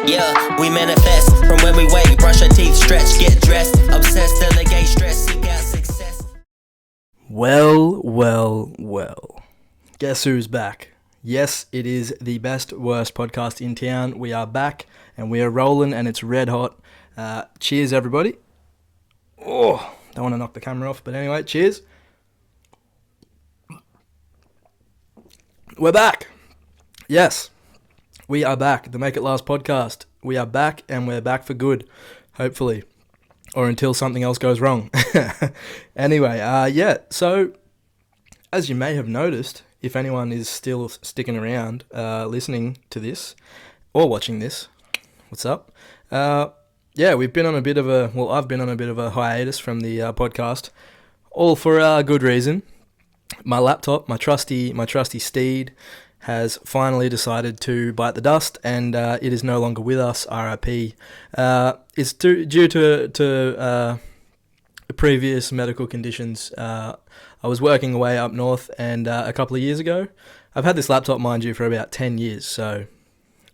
Yeah, we manifest from when we wake, brush our teeth, stretch, get dressed, obsessed, delegate, stress, seek out success. Well. Guess who's back? Yes, it is the best, worst podcast in town. We are back and we are rolling and it's red hot. Cheers, everybody. Oh, don't want to knock the camera off, but anyway, cheers. We're back. Yes, we are back. The Make It Last podcast. We are back and we're back for good, hopefully. Or until something else goes wrong. Anyway, so as you may have noticed, if anyone is still sticking around listening to this or watching this, what's up? We've been on a bit of I've been on a bit of a hiatus from the podcast, all for a good reason. My laptop, my trusty steed, has finally decided to bite the dust, and it is no longer with us. RIP. It's due to previous medical conditions. I was working away up north, and a couple of years ago, I've had this laptop, mind you, for about 10 years, so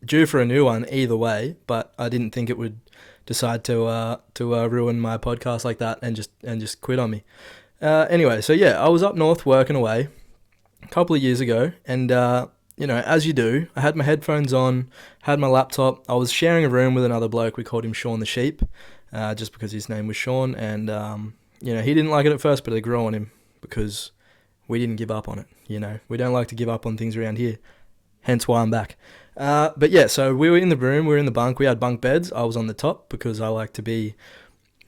due for a new one either way. But I didn't think it would decide to ruin my podcast like that and just quit on me. Anyway, so yeah, I was up north working away a couple of years ago, and as you do, I had my headphones on, had my laptop. I was sharing a room with another bloke. We called him Sean the Sheep, just because his name was Sean, and he didn't like it at first, but it grew on him because we didn't give up on it. We don't like to give up on things around here, hence why I'm back. But yeah, so we were in the room, we were in the bunk, we had bunk beds. I was on the top because I like to be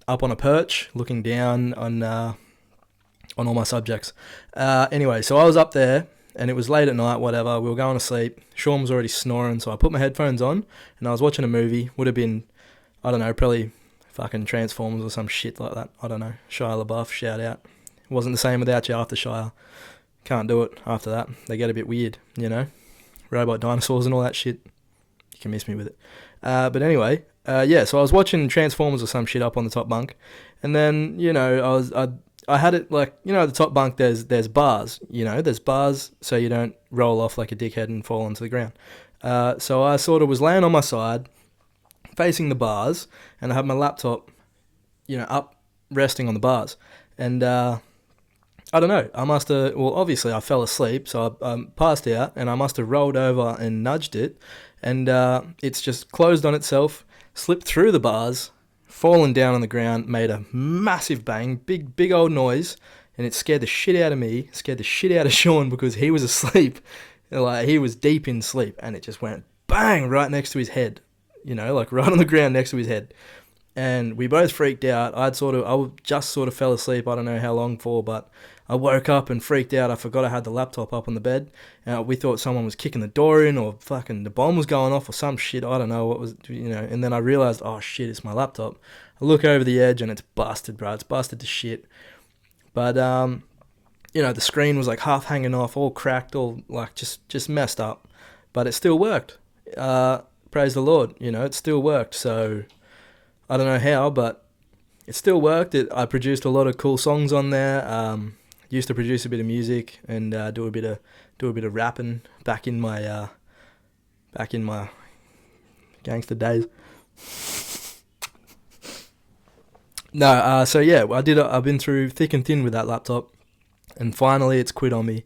up on a perch, looking down on all my subjects. Anyway, so I was up there, and it was late at night, whatever, we were going to sleep. Sean was already snoring, so I put my headphones on, and I was watching a movie. Would have been, I don't know, probably fucking Transformers or some shit like that. I don't know. Shia LaBeouf, shout out. It wasn't the same without you after Shia. Can't do it after that. They get a bit weird, robot dinosaurs and all that shit. You can miss me with it. But anyway, so I was watching Transformers or some shit up on the top bunk, and then I had it like, at the top bunk there's bars, there's bars so you don't roll off like a dickhead and fall onto the ground. So I sort of was laying on my side, facing the bars, and I had my laptop, up resting on the bars, and I don't know, obviously I fell asleep, so I passed out, and I must have rolled over and nudged it, and it's just closed on itself, slipped through the bars, fallen down on the ground, made a massive bang, big old noise, and it scared the shit out of me, scared the shit out of Sean because he was asleep, like he was deep in sleep, and it just went bang right next to his head, like right on the ground next to his head. And we both freaked out. I just sort of fell asleep. I don't know how long for, but I woke up and freaked out. I forgot I had the laptop up on the bed. We thought someone was kicking the door in, or fucking the bomb was going off or some shit. I don't know what was, and then I realized, oh shit, it's my laptop. I look over the edge and it's busted, bro. It's busted to shit. But, the screen was like half hanging off, all cracked, all like just messed up. But it still worked. Praise the Lord, it still worked. So I don't know how, but it still worked. I produced a lot of cool songs on there. Used to produce a bit of music and do a bit of rapping back in my gangster days. No, so yeah, I've been through thick and thin with that laptop, and finally it's quit on me.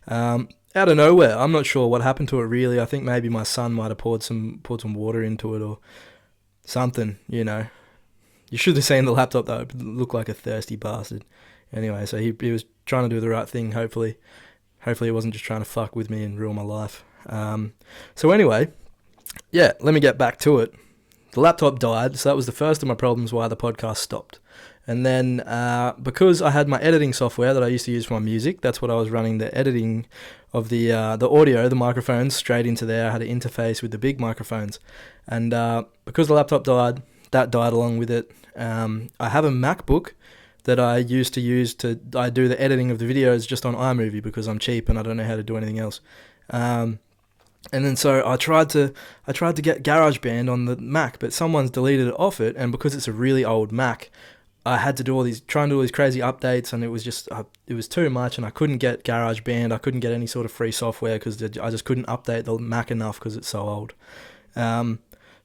Out of nowhere. I'm not sure what happened to it really. I think maybe my son might have poured some water into it or something, You should have seen the laptop though. It looked like a thirsty bastard. Anyway, so he was trying to do the right thing, hopefully. Hopefully he wasn't just trying to fuck with me and ruin my life. So anyway, yeah, let me get back to it. The laptop died, so that was the first of my problems why the podcast stopped. And then because I had my editing software that I used to use for my music, that's what I was running the editing of the audio, the microphones, straight into there. I had an interface with the big microphones. And because the laptop died, that died along with it. I have a MacBook that I used to use I do the editing of the videos just on iMovie because I'm cheap and I don't know how to do anything else. And then so I tried to get GarageBand on the Mac, but someone's deleted it off it, and because it's a really old Mac, I had to do all these crazy updates, and it was just it was too much, and I couldn't get GarageBand. I couldn't get any sort of free software because I just couldn't update the Mac enough because it's so old.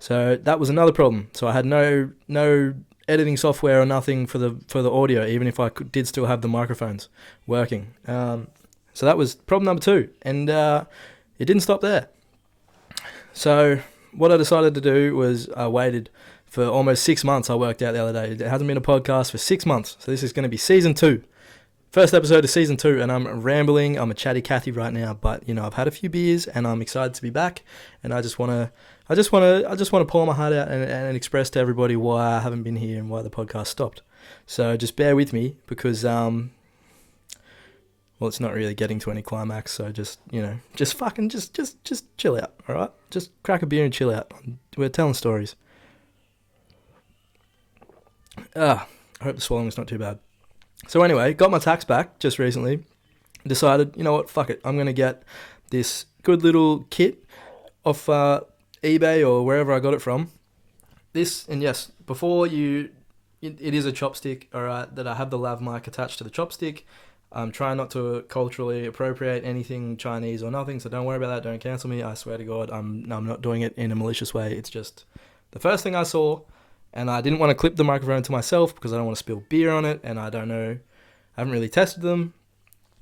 So that was another problem. So I had no editing software or nothing for the audio, even if I did still have the microphones working. So that was problem number 2, and it didn't stop there. So what I decided to do was I waited for almost 6 months. I worked out the other day. There hasn't been a podcast for 6 months. So this is going to be season 2. First episode of season 2, and I'm rambling. I'm a chatty Cathy right now, but I've had a few beers and I'm excited to be back. And I just want to pour my heart out and express to everybody why I haven't been here and why the podcast stopped. So just bear with me because it's not really getting to any climax. So just chill out, all right? Just crack a beer and chill out. We're telling stories. I hope the swallowing's not too bad. So anyway, got my tax back just recently. Decided, you know what, fuck it. I'm going to get this good little kit off eBay or wherever I got it from. This, and yes, it is a chopstick, all right, that I have the lav mic attached to the chopstick. I'm trying not to culturally appropriate anything Chinese or nothing, so don't worry about that. Don't cancel me. I swear to God, I'm not doing it in a malicious way. It's just the first thing I saw. And I didn't want to clip the microphone to myself because I don't want to spill beer on it, and I haven't really tested them.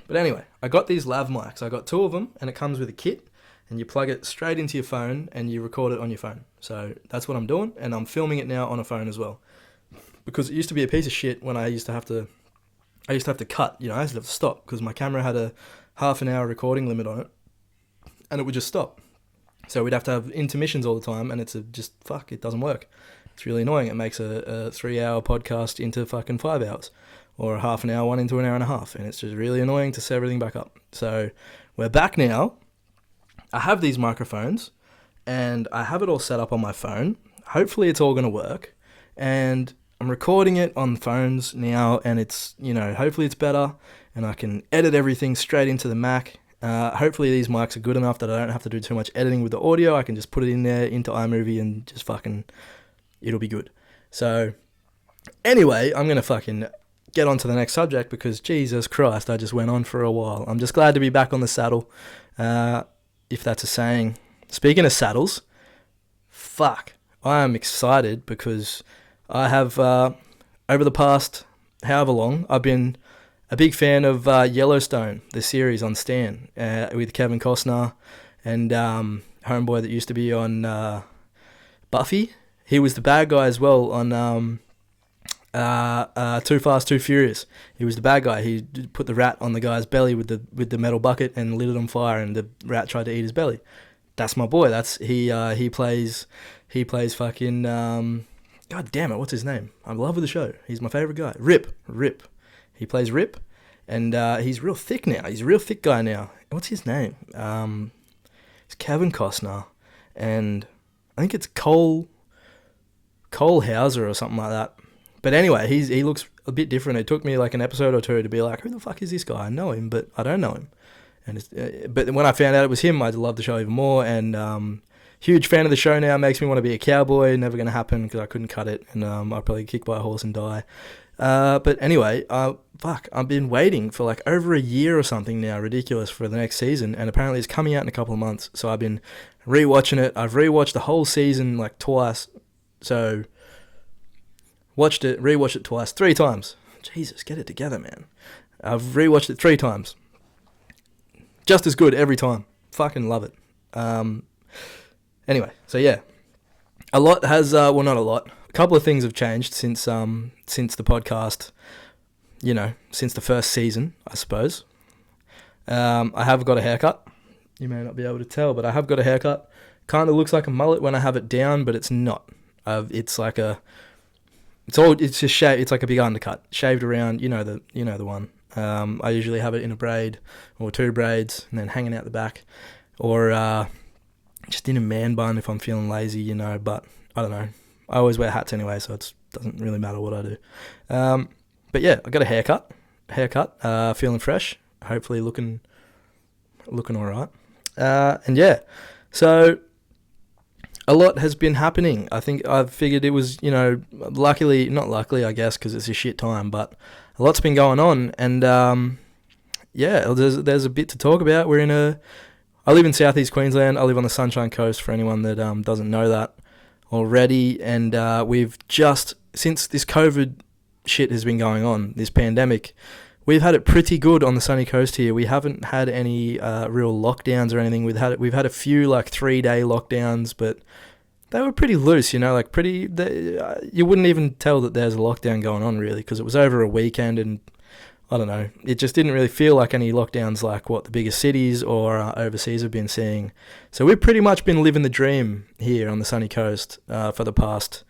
But anyway, I got these lav mics. I got 2 of them, and it comes with a kit, and you plug it straight into your phone, and you record it on your phone. So that's what I'm doing, and I'm filming it now on a phone as well. Because it used to be a piece of shit when I used to have to cut, I used to have to stop, because my camera had a half an hour recording limit on it, and it would just stop. So we'd have to have intermissions all the time, and it doesn't work. It's really annoying. It makes a 3-hour podcast into fucking 5 hours, or a half an hour one into an hour and a half, and it's just really annoying to set everything back up. So we're back now. I have these microphones, and I have it all set up on my phone. Hopefully it's all going to work, and I'm recording it on phones now, and it's, hopefully it's better, and I can edit everything straight into the Mac. Hopefully these mics are good enough that I don't have to do too much editing with the audio. I can just put it in there into iMovie and just it'll be good. So anyway, I'm going to fucking get on to the next subject because Jesus Christ, I just went on for a while. I'm just glad to be back on the saddle, if that's a saying. Speaking of saddles, I am excited because I have, over the past however long, I've been a big fan of Yellowstone, the series on Stan, with Kevin Costner and homeboy that used to be on Buffy. He was the bad guy as well on Too Fast, Too Furious. He was the bad guy. He put the rat on the guy's belly with the metal bucket and lit it on fire, and the rat tried to eat his belly. That's my boy. He plays fucking God damn it, what's his name? I'm in love with the show. He's my favorite guy. Rip. He plays Rip, and he's real thick now. He's a real thick guy now. What's his name? It's Kevin Costner, and I think it's Cole Hauser or something like that. But anyway, he looks a bit different. It took me like an episode or 2 to be like, who the fuck is this guy? I know him, but I don't know him. And but when I found out it was him, I loved the show even more. And huge fan of the show now. Makes me want to be a cowboy. Never going to happen because I couldn't cut it, and I'd probably get kicked by a horse and die. But anyway, I've been waiting for like over a year or something now, ridiculous, for the next season, and apparently it's coming out in a couple of months. So I've been rewatching it. I've rewatched the whole season like twice. So rewatched it twice, 3 times. Jesus, get it together, man. I've rewatched it 3 times. Just as good every time. Fucking love it. Anyway, so yeah. A lot has, not a lot. A couple of things have changed since the podcast, since the first season, I suppose. I have got a haircut. You may not be able to tell, but I have got a haircut. Kind of looks like a mullet when I have it down, but it's not. It's like it's just shaved. It's like a big undercut, shaved around. The one. I usually have it in a braid or 2 braids, and then hanging out the back, or just in a man bun if I'm feeling lazy. But I don't know. I always wear hats anyway, so it doesn't really matter what I do. But yeah, I got a haircut. Feeling fresh. Hopefully looking all right. And yeah, so a lot has been happening. I think I've figured it was, not luckily, I guess, because it's a shit time, but a lot's been going on, and yeah, there's a bit to talk about. I live in southeast Queensland. I live on the Sunshine Coast, for anyone that doesn't know that. already, and we've just, since this COVID shit has been going on, this pandemic, we've had it pretty good on the sunny coast here. We haven't had any real lockdowns or anything. We've had a few like 3-day lockdowns, but they were pretty loose, like you wouldn't even tell that there's a lockdown going on really, because it was over a weekend, and I don't know, it just didn't really feel like any lockdowns like what the biggest cities or overseas have been seeing. So we've pretty much been living the dream here on the sunny coast for the past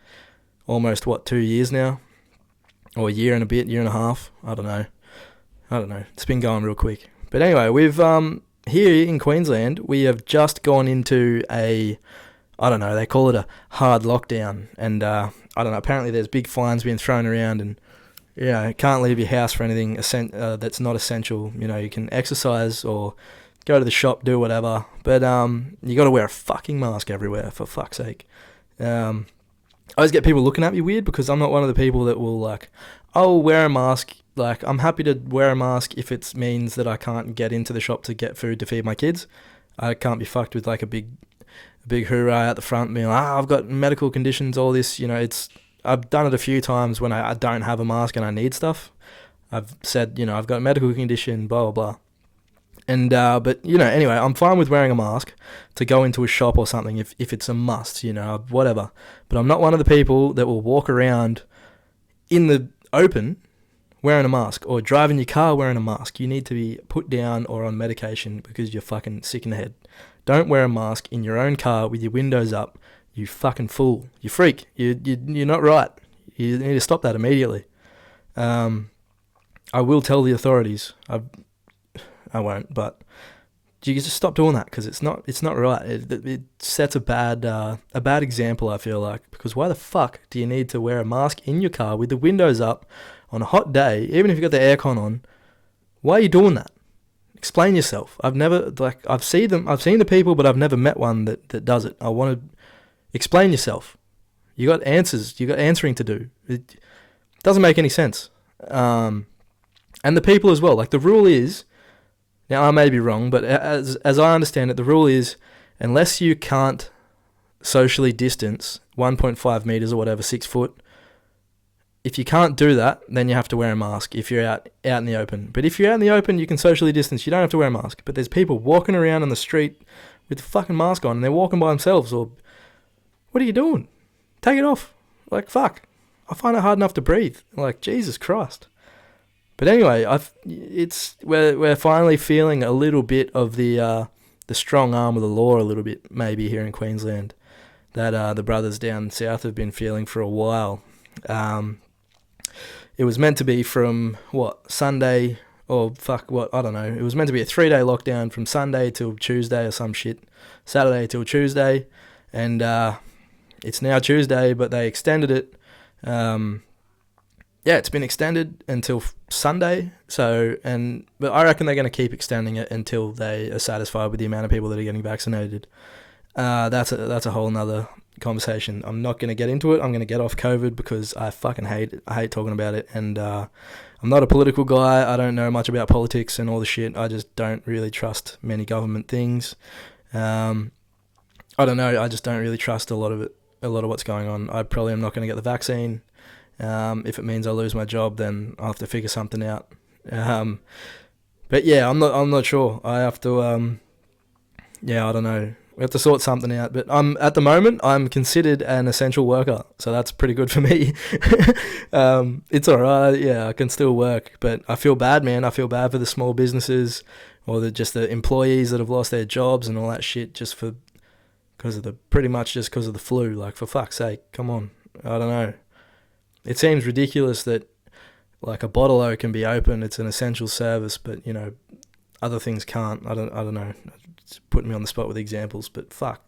almost 2 years now, or a year and a bit, year and a half. I don't know. It's been going real quick. But anyway, we've here in Queensland, we have just gone into they call it a hard lockdown, and apparently there's big fines being thrown around, and can't leave your house for anything that's not essential. You can exercise or go to the shop, do whatever, but you got to wear a fucking mask everywhere, for fuck's sake. I always get people looking at me weird because I'm not one of the people that will wear a mask. Like, I'm happy to wear a mask if it means that I can't get into the shop to get food to feed my kids. I can't be fucked with like a big hoorah out the front being like, I've got medical conditions, all this. I've done it a few times when I don't have a mask and I need stuff. I've said, I've got a medical condition, blah, blah, blah. And, but, anyway, I'm fine with wearing a mask to go into a shop or something if it's a must, whatever. But I'm not one of the people that will walk around in the open wearing a mask, or driving your car wearing a mask. You need to be put down or on medication because you're fucking sick in the head. Don't wear a mask in your own car with your windows up. You fucking fool. You freak. You're not right. You need to stop that immediately. I will tell the authorities. I won't, but you just stop doing that because it's not right. It sets a bad example, I feel like, because why the fuck do you need to wear a mask in your car with the windows up on a hot day, even if you've got the aircon on? Why are you doing that? Explain yourself. I've seen the people, but I've never met one that does it. I want to explain yourself. You got answers. You got answering to do. It doesn't make any sense. And the people as well. Like, the rule is, now I may be wrong, but as I understand it, the rule is, unless you can't socially distance 1.5 meters or whatever, 6 foot, if you can't do that, then you have to wear a mask if you're out in the open. But if you're out in the open, you can socially distance. You don't have to wear a mask. But there's people walking around on the street with the fucking mask on, and they're walking by themselves. Or, what are you doing? Take it off. Like, fuck. I find it hard enough to breathe. Like, Jesus Christ. But anyway, we're finally feeling a little bit of the strong arm of the law a little bit, maybe, here in Queensland, that the brothers down south have been feeling for a while. It was meant to be from, Sunday, or I don't know. It was meant to be a 3-day lockdown from Sunday till Tuesday or some shit. Saturday till Tuesday. And it's now Tuesday, but they extended it. It's been extended until Sunday. But I reckon they're going to keep extending it until they are satisfied with the amount of people that are getting vaccinated. That's a whole nother conversation. I'm not going to get into it. I'm going to get off COVID because I fucking hate it. I hate talking about it, and I'm not a political guy. I don't know much about politics and all the shit. I just don't really trust many government things. I don't know. I just don't really trust a lot of what's going on. I probably am not going to get the vaccine. If it means I lose my job, then I'll have to figure something out. But yeah, I'm not sure. I have to. I don't know. We have to sort something out, but at the moment I'm considered an essential worker, so that's pretty good for me. It's alright, yeah, I can still work, but I feel bad, man. I feel bad for the small businesses or the employees that have lost their jobs and all that shit because of the flu. Like, for fuck's sake, come on. I don't know. It seems ridiculous that like a bottle-o can be open. It's an essential service, but other things can't. I don't know. It's putting me on the spot with examples, but fuck,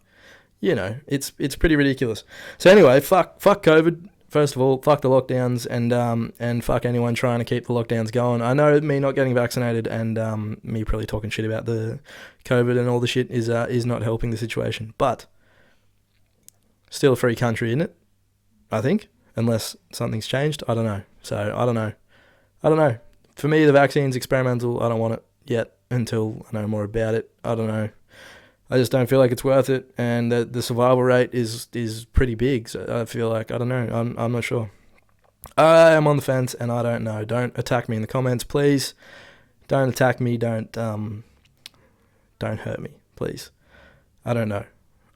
it's pretty ridiculous. So anyway, fuck COVID. First of all, fuck the lockdowns, and fuck anyone trying to keep the lockdowns going. I know me not getting vaccinated and me probably talking shit about the COVID and all the shit is not helping the situation, but still a free country, isn't it? I think, unless something's changed. I don't know. So I don't know. For me, the vaccine's experimental. I don't want it yet until I know more about it. I don't know. I just don't feel like it's worth it, and the survival rate is pretty big. So I feel like, I don't know. I'm not sure. I am on the fence, and I don't know. Don't attack me in the comments, please. Don't attack me. Don't hurt me, please. I don't know.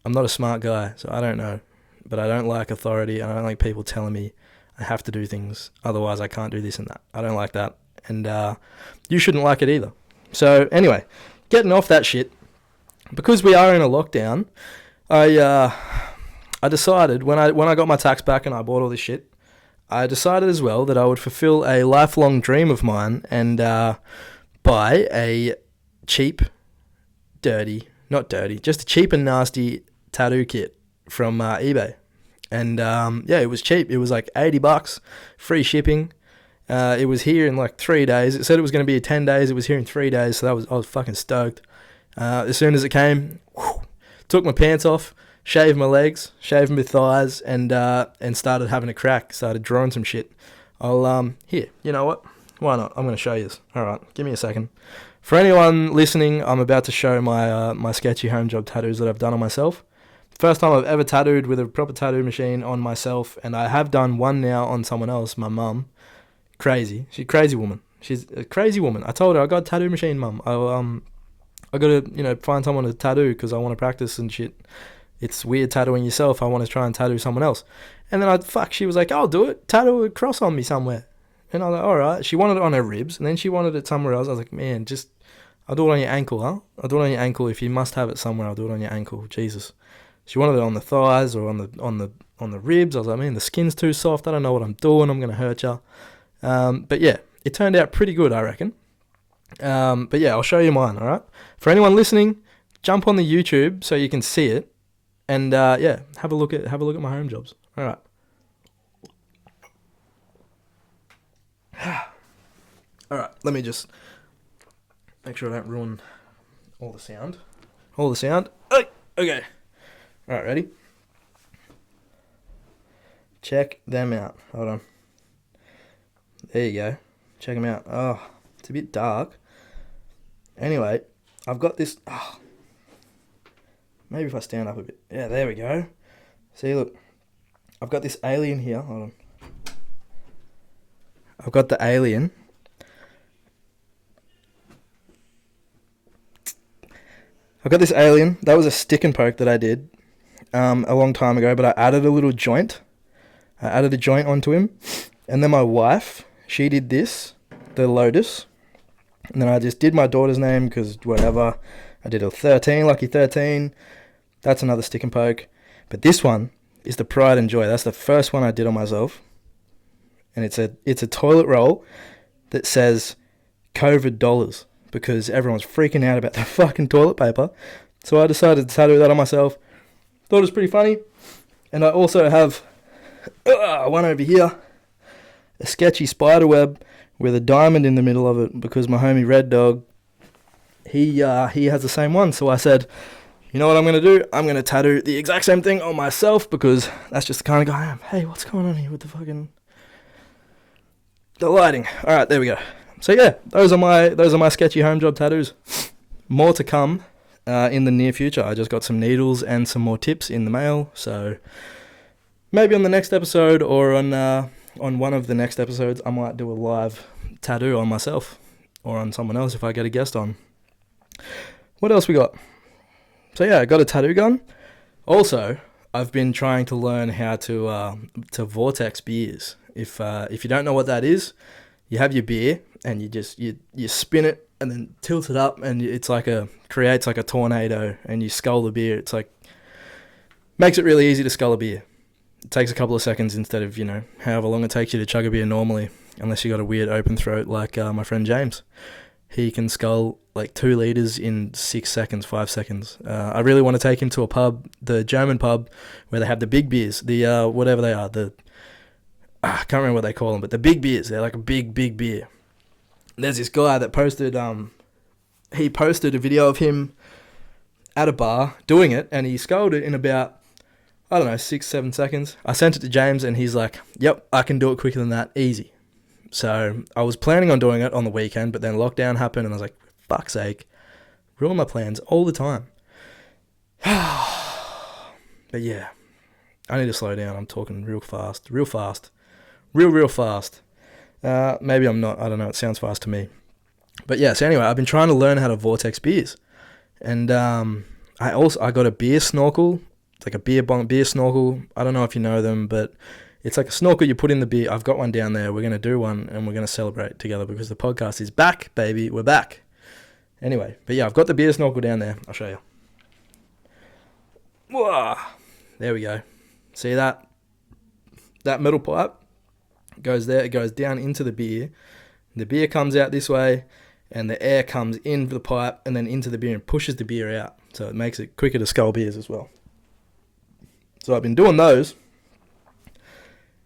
I'm not a smart guy, so I don't know. But I don't like authority. I don't like people telling me I have to do things, otherwise I can't do this and that. I don't like that, and you shouldn't like it either. So anyway, getting off that shit, because we are in a lockdown, I decided when I got my tax back and I bought all this shit, I decided as well that I would fulfill a lifelong dream of mine and buy a cheap, just a cheap and nasty tattoo kit from eBay. And it was cheap. It was like $80, free shipping. It was here in like 3 days. It said it was going to be 10 days. It was here in 3 days, so I was fucking stoked. As soon as it came, took my pants off, shaved my legs, shaved my thighs, and started having a crack. Started drawing some shit. Here, you know what? Why not? I'm going to show you this. All right, give me a second. For anyone listening, I'm about to show my sketchy home job tattoos that I've done on myself. First time I've ever tattooed with a proper tattoo machine on myself, and I have done one now on someone else, my mum. Crazy. She's a crazy woman. She's a crazy woman. I told her, I got a tattoo machine, mum. I got to, find someone to tattoo because I want to practice and shit. It's weird tattooing yourself. I want to try and tattoo someone else. And then she was like, I'll do it. Tattoo a cross on me somewhere. And I was like, all right. She wanted it on her ribs, and then she wanted it somewhere else. I was like, man, I'll do it on your ankle, huh? I'll do it on your ankle. If you must have it somewhere, I'll do it on your ankle. Jesus. She wanted it on the thighs or on the ribs. I was like, man, the skin's too soft. I don't know what I'm doing. I'm going to hurt you. But yeah, it turned out pretty good, I reckon. But yeah, I'll show you mine, all right? For anyone listening, jump on the YouTube so you can see it. And have a look at my home jobs. All right. All right, let me just make sure I don't ruin all the sound. Okay. All right, ready? Check them out. Hold on. There you go. Check them out. Oh, it's a bit dark. Anyway, I've got this. Oh, maybe if I stand up a bit. Yeah, there we go. See, look. I've got this alien here. Hold on. I've got the alien. I've got this alien. That was a stick and poke that I did a long time ago, but I added a little joint. I added a joint onto him. And then my wife, she did this, the lotus. And then I just did my daughter's name because whatever. I did a 13, lucky 13. That's another stick and poke. But this one is the pride and joy. That's the first one I did on myself. And it's a toilet roll that says COVID dollars because everyone's freaking out about the fucking toilet paper. So I decided to tattoo that on myself. Thought it was pretty funny. And I also have one over here, a sketchy spider web with a diamond in the middle of it because my homie Red Dog, he has the same one. So I said, you know what I'm going to do? I'm going to tattoo the exact same thing on myself because that's just the kind of guy I am. Hey, what's going on here with the lighting? All right, there we go. So yeah, those are my sketchy home job tattoos. More to come in the near future. I just got some needles and some more tips in the mail, so maybe on the next episode or on one of the next episodes, I might do a live tattoo on myself or on someone else if I get a guest on. What else we got? So yeah, I got a tattoo gun. Also, I've been trying to learn how to vortex beers. If you don't know what that is, you have your beer and you spin it and then tilt it up and it's creates like a tornado and you scull the beer. It's like makes it really easy to scull a beer. It takes a couple of seconds instead of however long it takes you to chug a beer normally, unless you got a weird open throat like my friend James. He can scull like 2 liters in 6 seconds, 5 seconds. I really want to take him to a pub, the German pub, where they have the big beers, the whatever they are, I can't remember what they call them, but the big beers. They're like a big beer. There's this guy that posted, he posted a video of him at a bar doing it, and he sculled it in about, 6-7 seconds. I sent it to James, and he's like, yep, I can do it quicker than that, easy. So I was planning on doing it on the weekend, but then lockdown happened, and I was like, fuck's sake, ruin my plans all the time. But yeah, I need to slow down. I'm talking real fast. Real fast. Maybe I'm not. I don't know. It sounds fast to me. But yeah, so anyway, I've been trying to learn how to vortex beers. And I got a beer snorkel. It's like a beer snorkel. I don't know if you know them, but it's like a snorkel you put in the beer. I've got one down there. We're going to do one and we're going to celebrate together because the podcast is back, baby. We're back. Anyway, but yeah, I've got the beer snorkel down there. I'll show you. Whoa. There we go. See that? That metal pipe goes there. It goes down into the beer. The beer comes out this way, and the air comes in the pipe and then into the beer and pushes the beer out. So it makes it quicker to scull beers as well. So I've been doing those.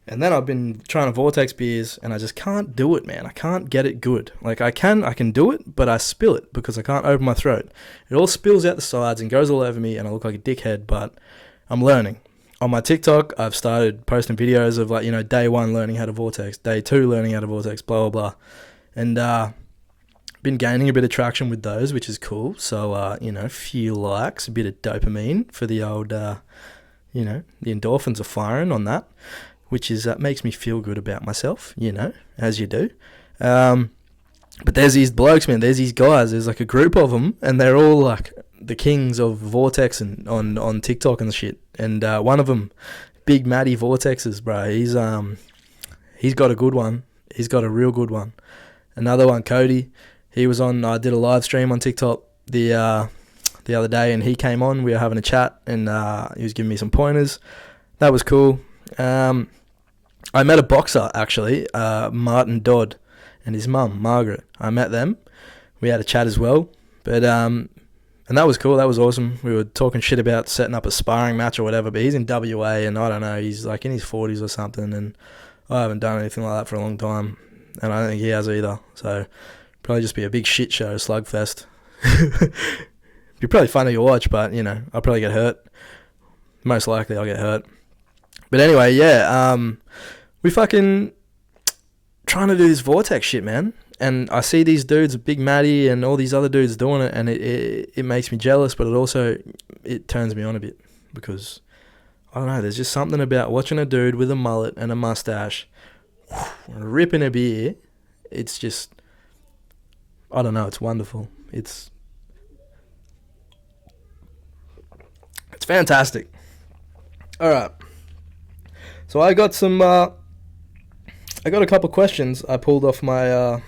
And then I've been trying to vortex beers, and I just can't do it, man. I can't get it good. Like, I can do it, but I spill it because I can't open my throat. It all spills out the sides and goes all over me, and I look like a dickhead, but I'm learning. On my TikTok, I've started posting videos of, like, day 1 learning how to vortex, day 2 learning how to vortex, blah, blah, blah. And been gaining a bit of traction with those, which is cool. So, few likes, a bit of dopamine for the old, the endorphins are firing on that, which is makes me feel good about myself, as you do. But there's these blokes, man. There's these guys. There's like a group of them, and they're all like the kings of vortex and on TikTok and shit. And one of them, Big Matty Vortexes, bro. He's got a good one. He's got a real good one. Another one, Cody. He was on. I did a live stream on TikTok the other day, and he came on. We were having a chat, and he was giving me some pointers. That was cool. I met a boxer actually, Martin Dodd, and his mum Margaret. I met them. We had a chat as well, but and that was cool. That was awesome. We were talking shit about setting up a sparring match or whatever. But he's in WA, and I don't know. He's like in his 40s or something, and I haven't done anything like that for a long time, and I don't think he has either. So probably just be a big shit show, slugfest. Be probably funny to watch, but I'll probably get hurt. Most likely, I'll get hurt. But anyway, yeah, we fucking trying to do this vortex shit, man. And I see these dudes, Big Matty and all these other dudes doing it, and it makes me jealous, but it turns me on a bit because, I don't know, there's just something about watching a dude with a mullet and a mustache ripping a beer. It's just, I don't know, it's wonderful. It's fantastic. All right. So I got a couple questions I pulled off my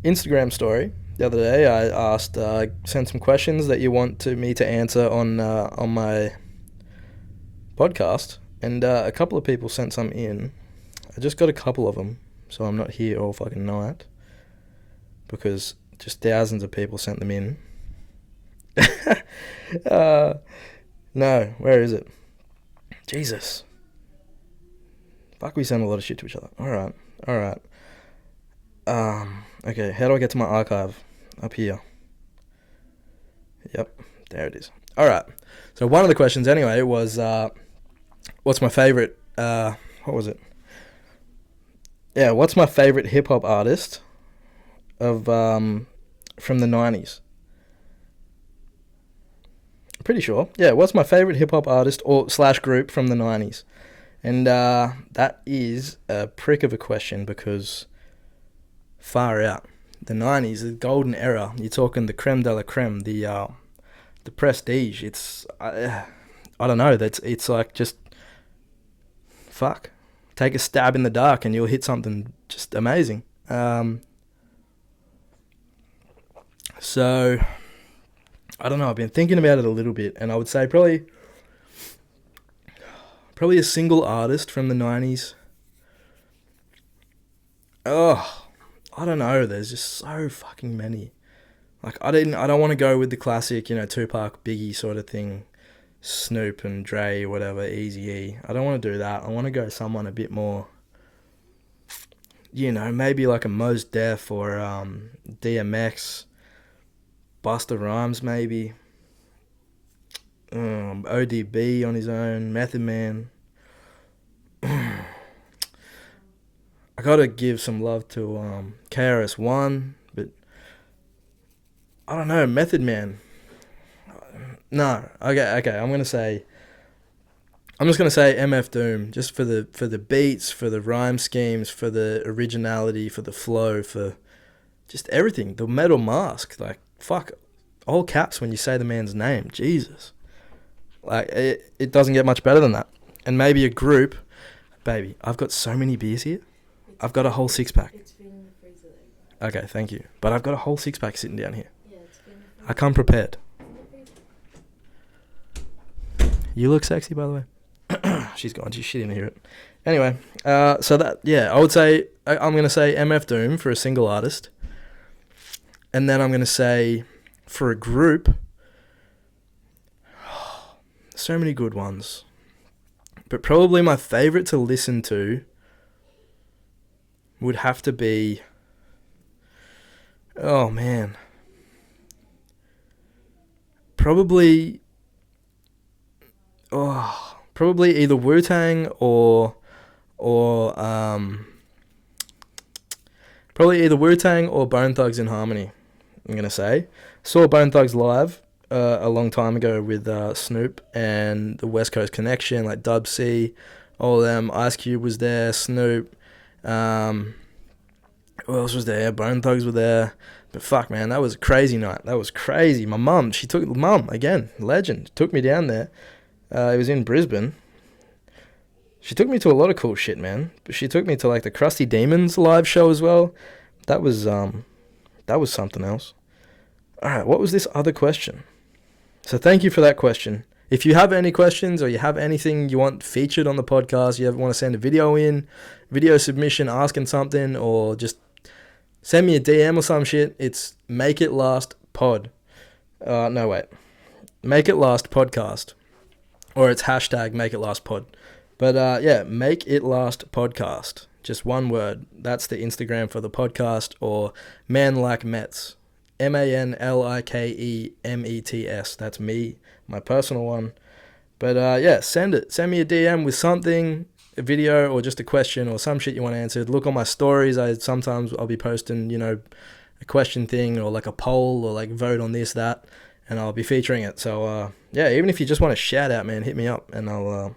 Instagram story the other day. I asked, sent some questions that you want me to answer on my podcast, and a couple of people sent some in. I just got a couple of them, so I'm not here all fucking night because just thousands of people sent them in. No, where is it? Jesus. Fuck, we send a lot of shit to each other. Alright. Okay, how do I get to my archive? Up here. Yep, there it is. Alright, so one of the questions anyway was, what's my favorite, what was it? Yeah, what's my favorite hip-hop artist of, from the 90s? Pretty sure. Yeah, what's my favorite hip-hop artist or / group from the 90s? And that is a prick of a question because far out. The 90s, the golden era. You're talking the creme de la creme, the prestige. It's, I don't know, it's like just, fuck. Take a stab in the dark and you'll hit something just amazing. So, I don't know, I've been thinking about it a little bit, and I would say probably a single artist from the 90s. Oh, I don't know, there's just so fucking many. Like, I don't want to go with the classic, Tupac, Biggie sort of thing, Snoop and Dre, whatever, Eazy-E. I don't want to do that. I want to go someone a bit more, maybe like a Mos Def or DMX, Busta Rhymes maybe, ODB on his own, Method Man. I gotta give some love to KRS-One, but I don't know, Method Man. No, okay. I'm just gonna say MF Doom, just for the beats, for the rhyme schemes, for the originality, for the flow, for just everything. The Metal Mask, like fuck, all caps when you say the man's name. Jesus, like it doesn't get much better than that. And maybe a group, baby. I've got so many beers here. I've got a whole 6-pack. It's been in the freezer though. Okay, thank you. But I've got a whole 6-pack sitting down here. Yeah, it's been in the freezer. I come prepared. You look sexy, by the way. She's gone. She didn't hear it. Anyway, so that, yeah, I would say, I'm going to say MF Doom for a single artist. And then I'm going to say, for a group, so many good ones. But probably my favourite to listen to would have to be, oh man, probably either Wu-Tang or probably either Wu-Tang or Bone Thugs in Harmony. I'm gonna say, saw Bone Thugs live a long time ago with Snoop and the West Coast Connection, like Dub C, all of them. Ice Cube was there, Snoop. Who else was there? Bone Thugs were there. But fuck, man, that was a crazy night. That was crazy. My mum, again, legend, took me down there. It was in Brisbane. She took me to a lot of cool shit, man. But she took me to like the Krusty Demons live show as well. That was something else. All right, what was this other question? So thank you for that question. If you have any questions or you have anything you want featured on the podcast, you ever want to send a video submission asking something, or just send me a DM or some shit, it's Make It Last Pod. Make It Last Podcast. Or it's hashtag Make It Last Pod. But yeah, Make It Last Podcast. Just one word. That's the Instagram for the podcast. Or Man Like Mets. MANLIKEMETS. That's me, my personal one. But yeah, send it. Send me a DM with something, a video or just a question or some shit you want answered. Look on my stories. I'll be posting, a question thing or like a poll or like vote on this, that, and I'll be featuring it. So yeah, even if you just want a shout out, man, hit me up and I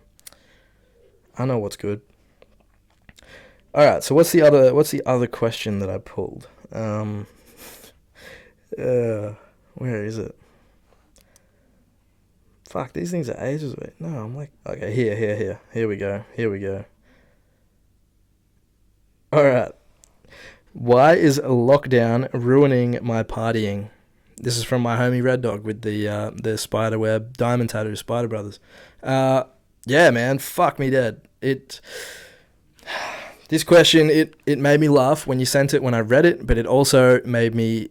know what's good. All right, so what's the other question that I pulled? Where is it? Fuck, these things are ages away. No, I'm like, okay, here we go. All right. Why is lockdown ruining my partying? This is from my homie Red Dog with the spiderweb diamond tattoo, Spider Brothers. Yeah, man, fuck me dead. This question, it made me laugh when you sent it, when I read it, but it also made me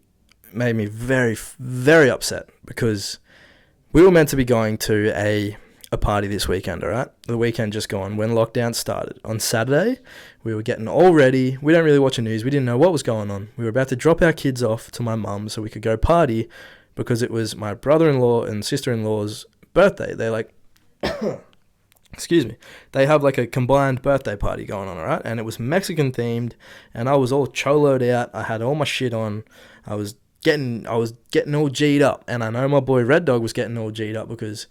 very, very upset because we were meant to be going to a party this weekend, all right? The weekend just gone when lockdown started. On Saturday, we were getting all ready. We don't really watch the news. We didn't know what was going on. We were about to drop our kids off to my mum so we could go party because it was my brother-in-law and sister-in-law's birthday. They're like, excuse me, they have like a combined birthday party going on, all right? And it was Mexican themed, and I was all choloed out. I had all my shit on. I was getting all G'd up, and I know my boy Red Dog was getting all G'd up because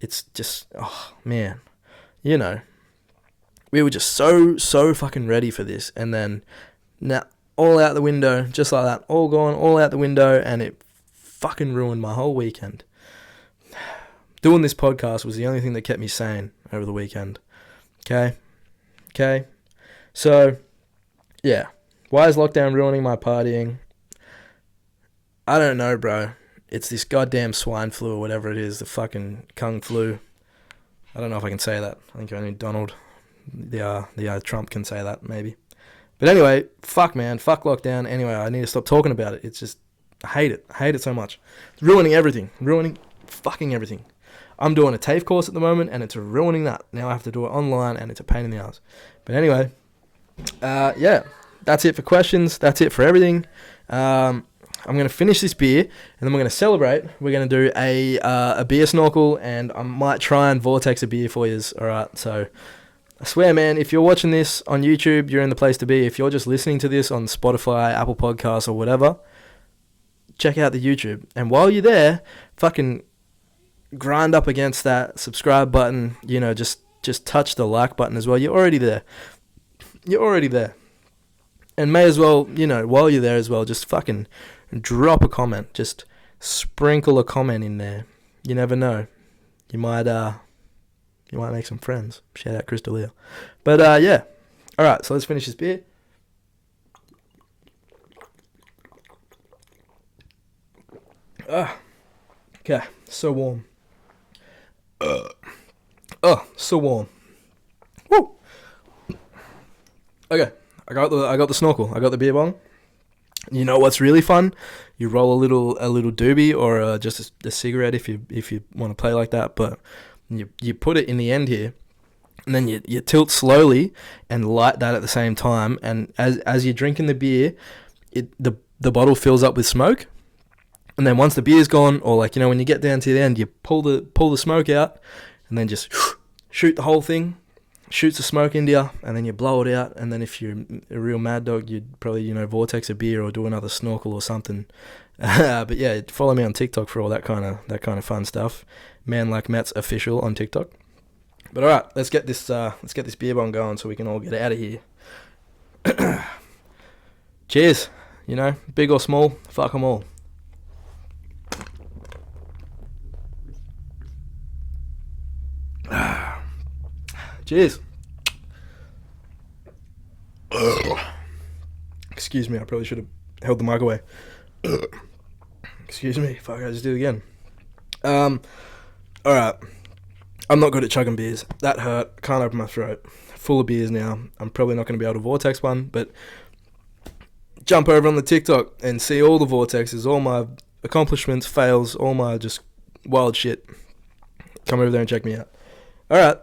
it's just, oh man, we were just so fucking ready for this, and then now all out the window, just like that, all gone, all out the window, and it fucking ruined my whole weekend. Doing this podcast was the only thing that kept me sane over the weekend. Okay, so yeah, why is lockdown ruining my partying? I don't know, bro. It's this goddamn swine flu or whatever it is, the fucking Kung flu. I don't know if I can say that. I think only Donald, the Trump can say that, maybe. But anyway, fuck, man. Fuck lockdown. Anyway, I need to stop talking about it. It's just, I hate it. I hate it so much. It's ruining everything. Ruining fucking everything. I'm doing a TAFE course at the moment, and it's ruining that. Now I have to do it online, and it's a pain in the ass. But anyway, yeah, that's it for questions. That's it for everything. I'm going to finish this beer, and then we're going to celebrate. We're going to do a beer snorkel, and I might try and vortex a beer for you. All right, so I swear, man, if you're watching this on YouTube, you're in the place to be. If you're just listening to this on Spotify, Apple Podcasts, or whatever, check out the YouTube. And while you're there, fucking grind up against that subscribe button. Just touch the like button as well. You're already there. And may as well, while you're there as well, just fucking drop a comment. Just sprinkle a comment in there. You never know. You might make some friends. Shout out Crystal Leo. But yeah. Alright, so let's finish this beer. Okay, so warm. So warm. Woo! Okay, I got the snorkel. I got the beer bong. You know what's really fun? You roll a little doobie or just a cigarette if you want to play like that. But you put it in the end here, and then you tilt slowly and light that at the same time. And as you're drinking the beer, the bottle fills up with smoke. And then once the beer's gone, or when you get down to the end, you pull the smoke out, and then just shoot the whole thing. Shoots the smoke into you, and then you blow it out. And then if you're a real mad dog, you'd probably vortex a beer or do another snorkel or something. But yeah, follow me on TikTok for all that kind of fun stuff. Man Like Matt's official on TikTok. But all right, let's get this beer bong going so we can all get out of here. Cheers. Big or small, fuck 'em all. Cheers. Excuse me, I probably should have held the mic away. Excuse me, fuck, I just did it again. Alright. I'm not good at chugging beers. That hurt. Can't open my throat. Full of beers now. I'm probably not going to be able to vortex one, but jump over on the TikTok and see all the vortexes, all my accomplishments, fails, all my just wild shit. Come over there and check me out. Alright.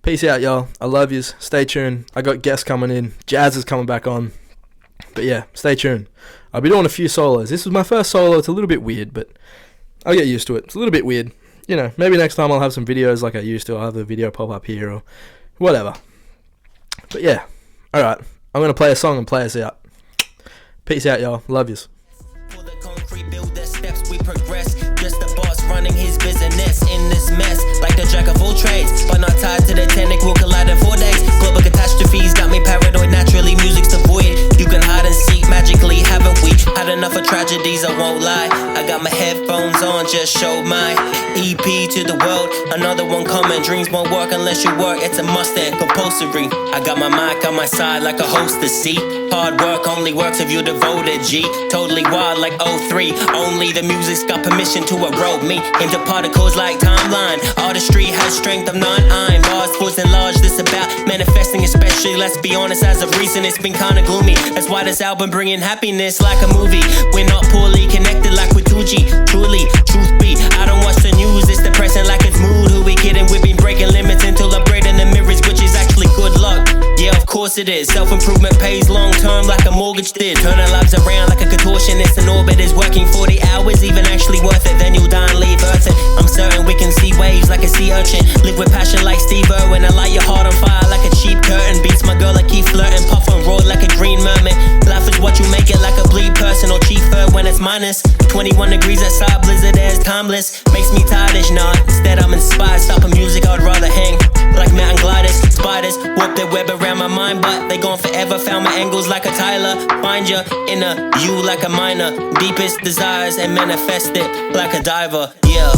Peace out, y'all. I love yous. Stay tuned. I got guests coming in. Jazz is coming back on. But yeah, stay tuned. I'll be doing a few solos. This was my first solo. It's a little bit weird, but I'll get used to it. It's a little bit weird. Maybe next time I'll have some videos like I used to. I'll have the video pop up here or whatever. But yeah. Alright. I'm going to play a song and play us out. Peace out, y'all. Love yous. For the concrete builder steps we progress. Just the boss running his business in this mess. Like the jack of all trades, but not tied to the technic. Will collide in 4 days. Global catastrophes got me paranoid. Naturally, music's the void. You can hide and seek magically, haven't we? Had enough of tragedies, I won't lie. I got my headphones on, just showed my EP to the world. Another one coming. Dreams won't work unless you work. It's a must and compulsory. I got my mic on my side like a hostess, see? Hard work only works if you're devoted, G. Totally wild like 03. Only the music's got permission to erode me into particles like timeline. Artistry has strength of 9. I'm bars, force and large. This about manifesting, especially. Let's be honest, as of recent, it's been kinda gloomy. That's why this album bringing happiness like a movie. We're not poorly connected like with 2G. Truly, truth be, I don't watch the news. It's depressing like it's mood. Who we kidding? We've been breaking limits until upgrading the mirrors, which is actually good luck. Yeah, of course it is. Self-improvement pays long term like a mortgage did. Turn our lives around like a contortionist in orbit is working 40 hours, even actually worth it. Then you'll die and leave Earth. I'm certain we can see waves like a sea urchin. Live with passion like Steve Irwin. I light your heart on fire like a cheap curtain. Beats my girl like Keith flirting. Puff and roll like a green mermaid. Life is what you make it, like a bleed person or chief fur when it's minus 21 degrees outside. Blizzard air is timeless. Makes me tired-ish, nah. Instead I'm inspired. Stop a music, I'd rather hang like mountain gliders. Spiders warp their web around my mind, but they gone forever. Found my angles like a Tyler. Find your inner you like a miner. Deepest desires and manifest it like a diver. Yeah.